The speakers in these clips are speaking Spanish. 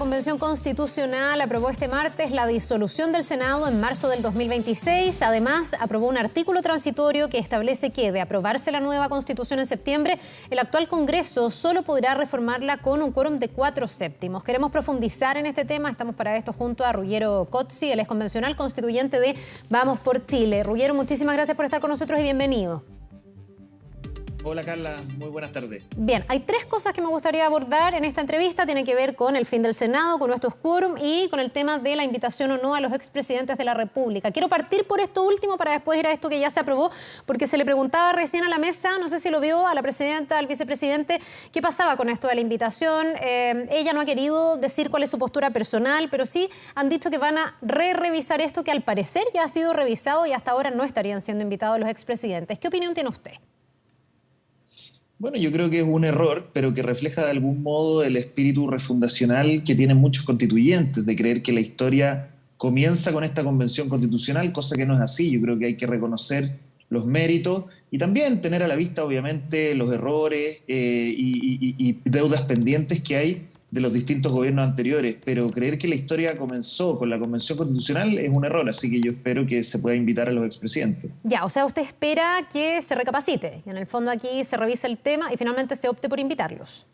Convención Constitucional aprobó este martes la disolución del Senado en marzo del 2026. Además, aprobó un artículo transitorio que establece que, de aprobarse la nueva Constitución en septiembre, el actual Congreso solo podrá reformarla con un quórum de 4/7. Queremos profundizar en este tema. Estamos para esto junto a Ruggiero Cozzi, el exconvencional constituyente de Vamos por Chile. Ruggiero, muchísimas gracias por estar con nosotros y bienvenido. Hola Carla, muy buenas tardes. Bien, hay tres cosas que me gustaría abordar en esta entrevista. Tiene que ver con el fin del Senado, con nuestros quórum y con el tema de la invitación o no a los expresidentes de la República. Quiero partir por esto último para después ir a esto que ya se aprobó, porque se le preguntaba recién a la mesa, no sé si lo vio, a la presidenta, al vicepresidente, qué pasaba con esto de la invitación. Ella no ha querido decir cuál es su postura personal, pero sí han dicho que van a revisar esto, que al parecer ya ha sido revisado y hasta ahora no estarían siendo invitados los expresidentes. ¿Qué opinión tiene usted? Bueno, yo creo que es un error, pero que refleja de algún modo el espíritu refundacional que tienen muchos constituyentes, de creer que la historia comienza con esta convención constitucional, cosa que no es así. Yo creo que hay que reconocer los méritos y también tener a la vista, obviamente, los errores y deudas pendientes que hay de los distintos gobiernos anteriores, pero creer que la historia comenzó con la Convención Constitucional es un error, así que yo espero que se pueda invitar a los expresidentes. Ya, o sea, usted espera que se recapacite, y en el fondo aquí se revise el tema y finalmente se opte por invitarlos.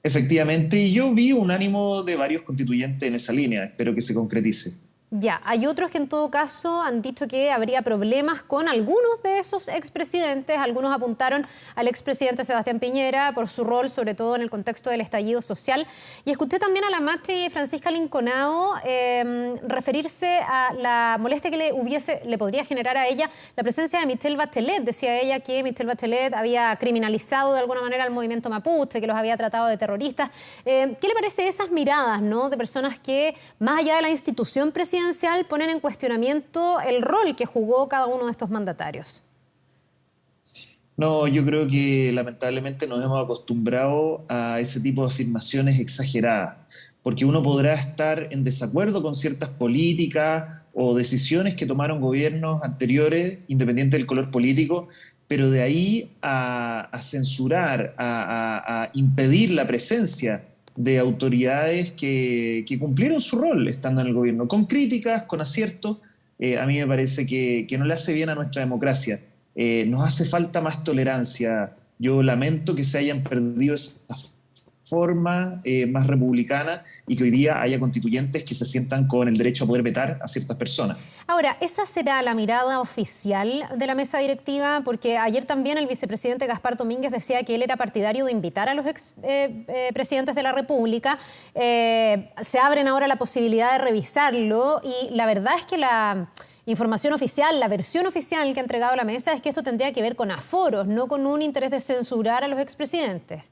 Efectivamente, y yo vi un ánimo de varios constituyentes en esa línea, espero que se concretice. Ya, hay otros que en todo caso han dicho que habría problemas con algunos de esos expresidentes. Algunos apuntaron al expresidente Sebastián Piñera por su rol, sobre todo en el contexto del estallido social. Y escuché también a la mastri Francisca Linconao referirse a la molestia que le podría generar a ella la presencia de Michelle Bachelet. Decía ella que Michelle Bachelet había criminalizado de alguna manera al movimiento mapuche, que los había tratado de terroristas. ¿Qué le parece esas miradas, ¿no?, de personas que, más allá de la institución presidencial, ponen en cuestionamiento el rol que jugó cada uno de estos mandatarios? No, yo creo que lamentablemente nos hemos acostumbrado a ese tipo de afirmaciones exageradas, porque uno podrá estar en desacuerdo con ciertas políticas o decisiones que tomaron gobiernos anteriores, independiente del color político, pero de ahí a censurar, a impedir la presencia de autoridades que cumplieron su rol estando en el gobierno, con críticas, con aciertos, a mí me parece que no le hace bien a nuestra democracia. Nos hace falta más tolerancia. Yo lamento que se hayan perdido esa forma más republicana y que hoy día haya constituyentes que se sientan con el derecho a poder vetar a ciertas personas. Ahora, ¿esa será la mirada oficial de la mesa directiva? Porque ayer también el vicepresidente Gaspar Domínguez decía que él era partidario de invitar a los expresidentes de la República. Se abren ahora la posibilidad de revisarlo y la verdad es que la información oficial, la versión oficial que ha entregado la mesa es que esto tendría que ver con aforos, no con un interés de censurar a los expresidentes.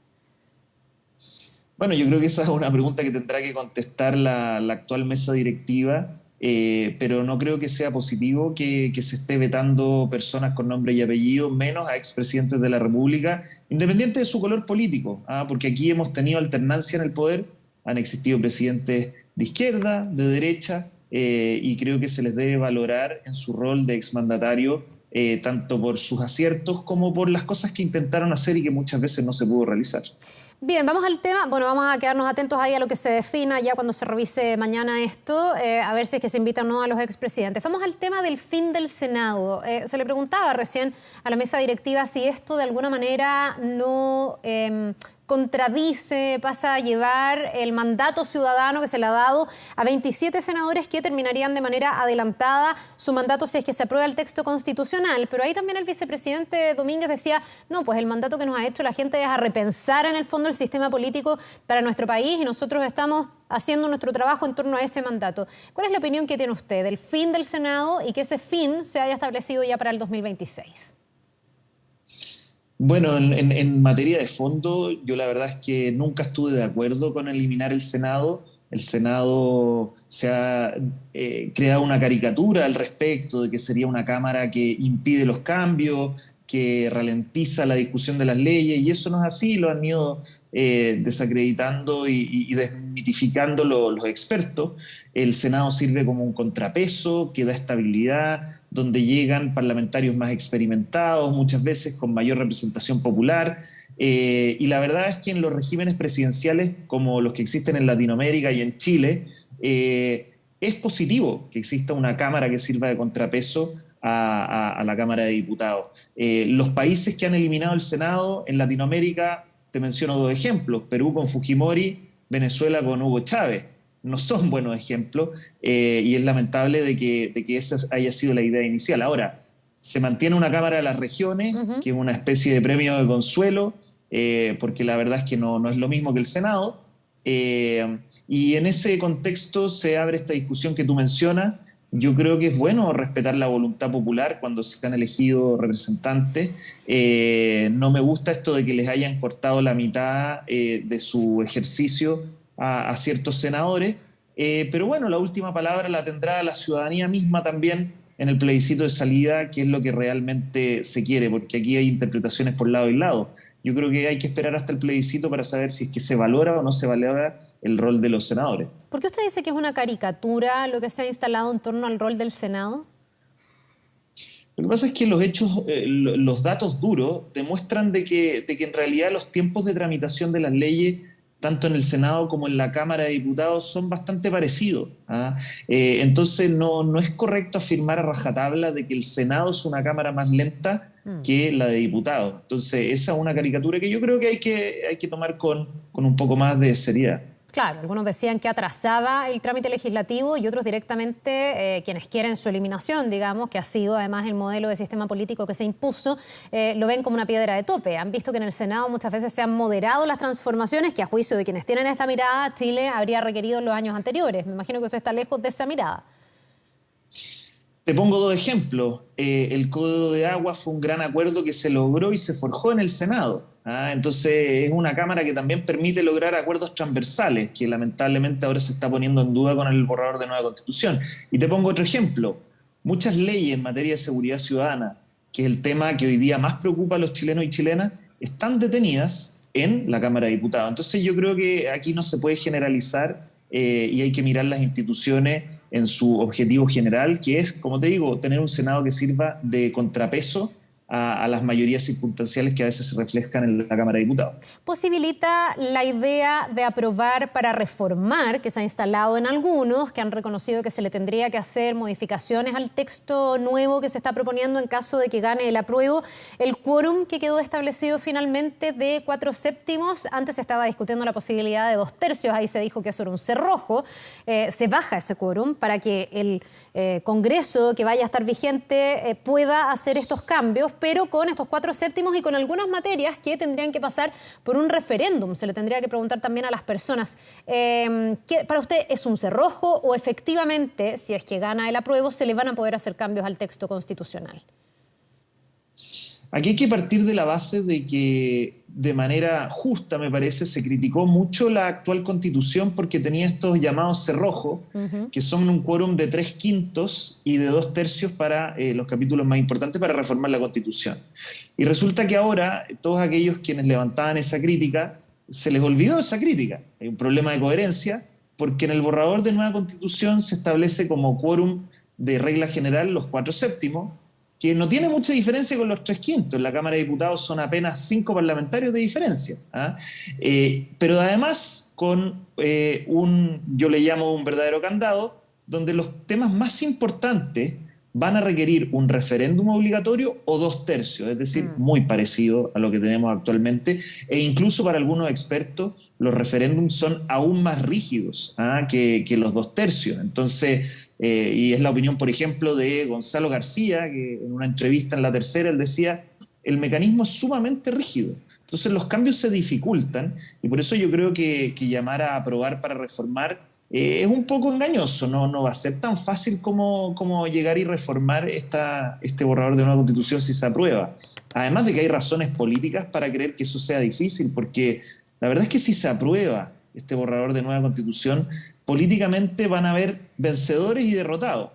Bueno, yo creo que esa es una pregunta que tendrá que contestar la actual mesa directiva, pero no creo que sea positivo que se esté vetando personas con nombre y apellido, menos a expresidentes de la República, independiente de su color político, porque aquí hemos tenido alternancia en el poder, han existido presidentes de izquierda, de derecha, y creo que se les debe valorar en su rol de exmandatario, tanto por sus aciertos como por las cosas que intentaron hacer y que muchas veces no se pudo realizar. Bien, vamos al tema. Bueno, vamos a quedarnos atentos ahí a lo que se defina ya cuando se revise mañana esto, a ver si es que se invitan o no a los expresidentes. Vamos al tema del fin del Senado. Se le preguntaba recién a la mesa directiva si esto de alguna manera no contradice, pasa a llevar el mandato ciudadano que se le ha dado a 27 senadores que terminarían de manera adelantada su mandato si es que se aprueba el texto constitucional. Pero ahí también el vicepresidente Domínguez decía, no, pues el mandato que nos ha hecho la gente es a repensar en el fondo el sistema político para nuestro país y nosotros estamos haciendo nuestro trabajo en torno a ese mandato. ¿Cuál es la opinión que tiene usted del fin del Senado y que ese fin se haya establecido ya para el 2026? Bueno, en materia de fondo, yo la verdad es que nunca estuve de acuerdo con eliminar el Senado. El Senado se ha creado una caricatura al respecto de que sería una Cámara que impide los cambios, que ralentiza la discusión de las leyes, y eso no es así, lo han ido desacreditando y desmitificando los expertos. El Senado sirve como un contrapeso que da estabilidad, donde llegan parlamentarios más experimentados, muchas veces con mayor representación popular, Y la verdad es que en los regímenes presidenciales como los que existen en Latinoamérica y en Chile, es positivo que exista una Cámara que sirva de contrapeso a la Cámara de Diputados. Los países que han eliminado el Senado en Latinoamérica, te menciono dos ejemplos: Perú con Fujimori, Venezuela con Hugo Chávez. No son buenos ejemplos, y es lamentable de que esa haya sido la idea inicial. Ahora, se mantiene una Cámara de las Regiones, que es una especie de premio de consuelo, porque la verdad es que no es lo mismo que el Senado. Y en ese contexto se abre esta discusión que tú mencionas. Yo creo que es bueno respetar la voluntad popular cuando se han elegido representantes. No me gusta esto de que les hayan cortado la mitad de su ejercicio a ciertos senadores, pero bueno, la última palabra la tendrá la ciudadanía misma también en el plebiscito de salida, que es lo que realmente se quiere, porque aquí hay interpretaciones por lado y lado. Yo creo que hay que esperar hasta el plebiscito para saber si es que se valora o no se valora el rol de los senadores. ¿Por qué usted dice que es una caricatura lo que se ha instalado en torno al rol del Senado? Lo que pasa es que los hechos, los datos duros demuestran de que en realidad los tiempos de tramitación de las leyes, tanto en el Senado como en la Cámara de Diputados, son bastante parecidos, ¿ah? Entonces no es correcto afirmar a rajatabla de que el Senado es una Cámara más lenta que la de diputados. Entonces esa es una caricatura que yo creo que hay que tomar con un poco más de seriedad. Claro, algunos decían que atrasaba el trámite legislativo y otros directamente, quienes quieren su eliminación, digamos, que ha sido además el modelo de sistema político que se impuso, lo ven como una piedra de tope. Han visto que en el Senado muchas veces se han moderado las transformaciones que, a juicio de quienes tienen esta mirada, Chile habría requerido en los años anteriores. Me imagino que usted está lejos de esa mirada. Te pongo dos ejemplos. El Código de Agua fue un gran acuerdo que se logró y se forjó en el Senado. Entonces es una Cámara que también permite lograr acuerdos transversales, que lamentablemente ahora se está poniendo en duda con el borrador de nueva Constitución. Y te pongo otro ejemplo. Muchas leyes en materia de seguridad ciudadana, que es el tema que hoy día más preocupa a los chilenos y chilenas, están detenidas en la Cámara de Diputados. Entonces yo creo que aquí no se puede generalizar, y hay que mirar las instituciones en su objetivo general, que es, como te digo, tener un Senado que sirva de contrapeso a las mayorías circunstanciales que a veces se reflejan en la Cámara de Diputados. ¿Posibilita la idea de aprobar para reformar, que se ha instalado en algunos, que han reconocido que se le tendría que hacer modificaciones al texto nuevo que se está proponiendo en caso de que gane el apruebo, el quórum que quedó establecido finalmente de 4/7? Antes se estaba discutiendo la posibilidad de 2/3, ahí se dijo que eso era un cerrojo. Se baja ese quórum para que el Congreso que vaya a estar vigente pueda hacer estos cambios, pero con estos 4/7 y con algunas materias que tendrían que pasar por un referéndum. Se le tendría que preguntar también a las personas, ¿para usted es un cerrojo o efectivamente, si es que gana el apruebo, se le van a poder hacer cambios al texto constitucional? Aquí hay que partir de la base de que, de manera justa, me parece, se criticó mucho la actual Constitución porque tenía estos llamados cerrojos, que son un quórum de 3/5 y de 2/3 para los capítulos más importantes para reformar la Constitución. Y resulta que ahora todos aquellos quienes levantaban esa crítica, se les olvidó esa crítica. Hay un problema de coherencia porque en el borrador de nueva Constitución se establece como quórum de regla general los 4/7, que no tiene mucha diferencia con los 3/5. En la Cámara de Diputados son apenas 5 parlamentarios de diferencia. Pero además con yo le llamo un verdadero candado, donde los temas más importantes van a requerir un referéndum obligatorio o 2/3, es decir, muy parecido a lo que tenemos actualmente, e incluso para algunos expertos los referéndums son aún más rígidos que los 2/3. Entonces, y es la opinión, por ejemplo, de Gonzalo García, que en una entrevista en La Tercera él decía: el mecanismo es sumamente rígido. Entonces los cambios se dificultan y por eso yo creo que llamar a aprobar para reformar es un poco engañoso. No va a ser tan fácil como llegar y reformar este borrador de nueva Constitución si se aprueba. Además de que hay razones políticas para creer que eso sea difícil, porque la verdad es que si se aprueba este borrador de nueva Constitución, políticamente van a haber vencedores y derrotados.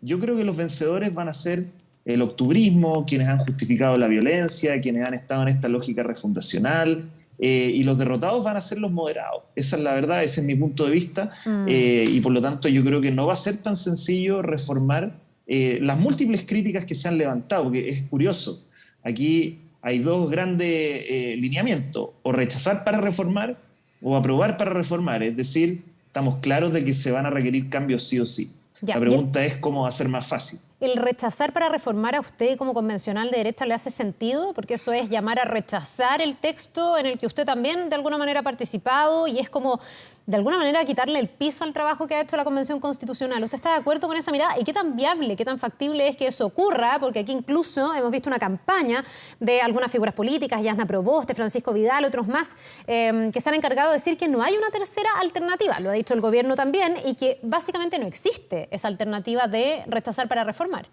Yo creo que los vencedores van a ser el octubrismo, quienes han justificado la violencia, quienes han estado en esta lógica refundacional, y los derrotados van a ser los moderados. Esa es la verdad, ese es mi punto de vista, y por lo tanto yo creo que no va a ser tan sencillo reformar las múltiples críticas que se han levantado, porque es curioso. Aquí hay dos grandes lineamientos, o rechazar para reformar o aprobar para reformar, es decir, estamos claros de que se van a requerir cambios sí o sí. Ya, La pregunta es cómo hacer más fácil. ¿el rechazar para reformar a usted como convencional de derecha le hace sentido? Porque eso es llamar a rechazar el texto en el que usted también de alguna manera ha participado y es como de alguna manera quitarle el piso al trabajo que ha hecho la Convención Constitucional. ¿Usted está de acuerdo con esa mirada? ¿Y qué tan viable, qué tan factible es que eso ocurra? Porque aquí incluso hemos visto una campaña de algunas figuras políticas, Yasna Proboste, Francisco Vidal, otros más, que se han encargado de decir que no hay una tercera alternativa. Lo ha dicho el gobierno también y que básicamente no existe esa alternativa de rechazar para reformar.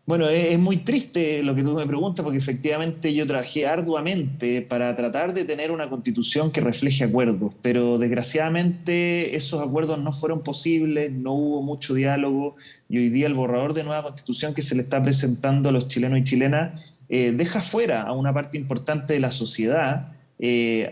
Bueno, es muy triste lo que tú me preguntas porque efectivamente yo trabajé arduamente para tratar de tener una constitución que refleje acuerdos, pero desgraciadamente esos acuerdos no fueron posibles, no hubo mucho diálogo y hoy día el borrador de nueva constitución que se le está presentando a los chilenos y chilenas deja fuera a una parte importante de la sociedad.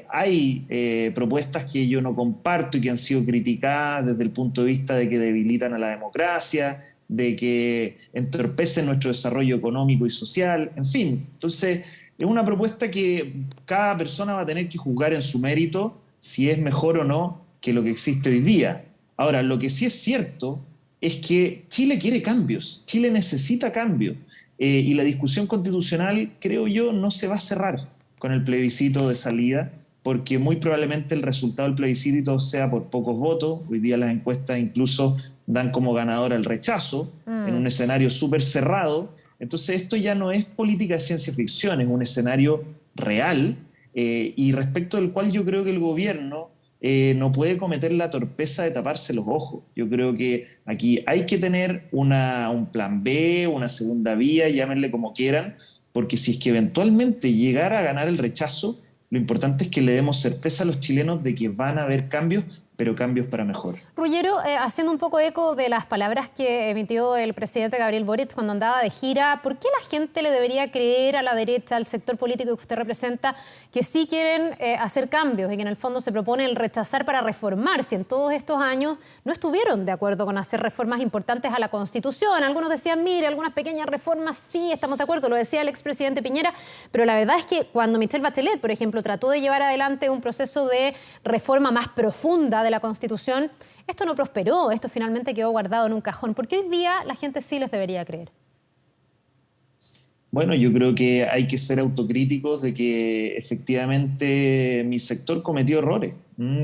Hay propuestas que yo no comparto y que han sido criticadas desde el punto de vista de que debilitan a la democracia, de que entorpecen nuestro desarrollo económico y social, en fin. Entonces, es una propuesta que cada persona va a tener que juzgar en su mérito si es mejor o no que lo que existe hoy día. Ahora, lo que sí es cierto es que Chile quiere cambios, Chile necesita cambios, y la discusión constitucional, creo yo, no se va a cerrar con el plebiscito de salida, porque muy probablemente el resultado del plebiscito sea por pocos votos. Hoy día las encuestas incluso dan como ganador el rechazo en un escenario súper cerrado. Entonces esto ya no es política de ciencia ficción, es un escenario real y respecto del cual yo creo que el gobierno no puede cometer la torpeza de taparse los ojos. Yo creo que aquí hay que tener un plan B, una segunda vía, llámenle como quieran, porque si es que eventualmente llegara a ganar el rechazo, lo importante es que le demos certeza a los chilenos de que van a haber cambios, pero cambios para mejor. Ruggiero, haciendo un poco eco de las palabras que emitió el presidente Gabriel Boric cuando andaba de gira, ¿por qué la gente le debería creer a la derecha, al sector político que usted representa, que sí quieren hacer cambios y que en el fondo se propone el rechazar para reformar, si en todos estos años no estuvieron de acuerdo con hacer reformas importantes a la Constitución? Algunos decían, mire, algunas pequeñas reformas sí, estamos de acuerdo, lo decía el expresidente Piñera, pero la verdad es que cuando Michelle Bachelet, por ejemplo, trató de llevar adelante un proceso de reforma más profunda de la Constitución, esto no prosperó, esto finalmente quedó guardado en un cajón. ¿Por qué hoy día la gente sí les debería creer? Bueno, yo creo que hay que ser autocríticos de que efectivamente mi sector cometió errores.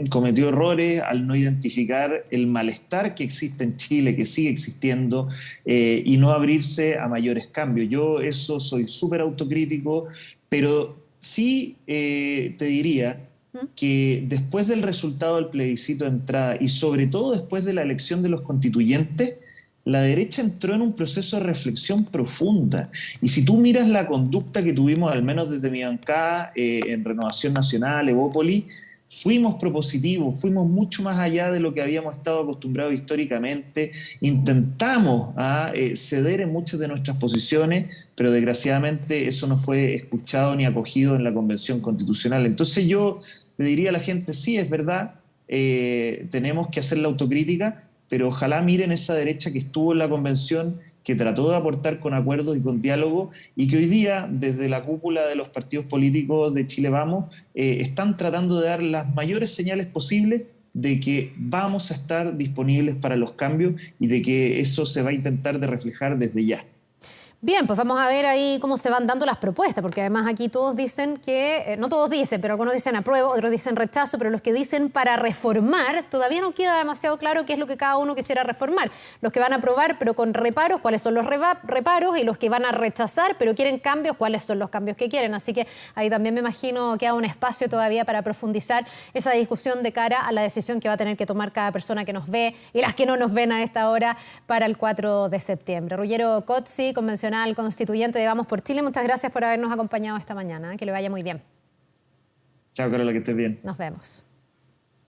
Cometió errores al no identificar el malestar que existe en Chile, que sigue existiendo, y no abrirse a mayores cambios. Yo eso soy súper autocrítico, pero sí te diría que después del resultado del plebiscito de entrada y sobre todo después de la elección de los constituyentes, la derecha entró en un proceso de reflexión profunda. Y si tú miras la conducta que tuvimos, al menos desde mi bancada, en Renovación Nacional, Evópoli, fuimos propositivos, fuimos mucho más allá de lo que habíamos estado acostumbrados históricamente, intentamos ceder en muchas de nuestras posiciones, pero desgraciadamente eso no fue escuchado ni acogido en la Convención Constitucional. Entonces yo le diría a la gente, sí, es verdad, tenemos que hacer la autocrítica, pero ojalá miren esa derecha que estuvo en la convención, que trató de aportar con acuerdos y con diálogo, y que hoy día, desde la cúpula de los partidos políticos de Chile Vamos, están tratando de dar las mayores señales posibles de que vamos a estar disponibles para los cambios y de que eso se va a intentar de reflejar desde ya. Bien, pues vamos a ver ahí cómo se van dando las propuestas, porque además aquí todos dicen que, no todos dicen, pero algunos dicen apruebo, otros dicen rechazo, pero los que dicen para reformar, todavía no queda demasiado claro qué es lo que cada uno quisiera reformar. Los que van a aprobar, pero con reparos, cuáles son los reparos, y los que van a rechazar, pero quieren cambios, cuáles son los cambios que quieren. Así que ahí también me imagino que hay un espacio todavía para profundizar esa discusión de cara a la decisión que va a tener que tomar cada persona que nos ve y las que no nos ven a esta hora para el 4 de septiembre. Ruggiero Cozzi, convencional constituyente de Vamos por Chile, muchas gracias por habernos acompañado esta mañana. Que le vaya muy bien. Chao, Carola, que estés bien. Nos vemos.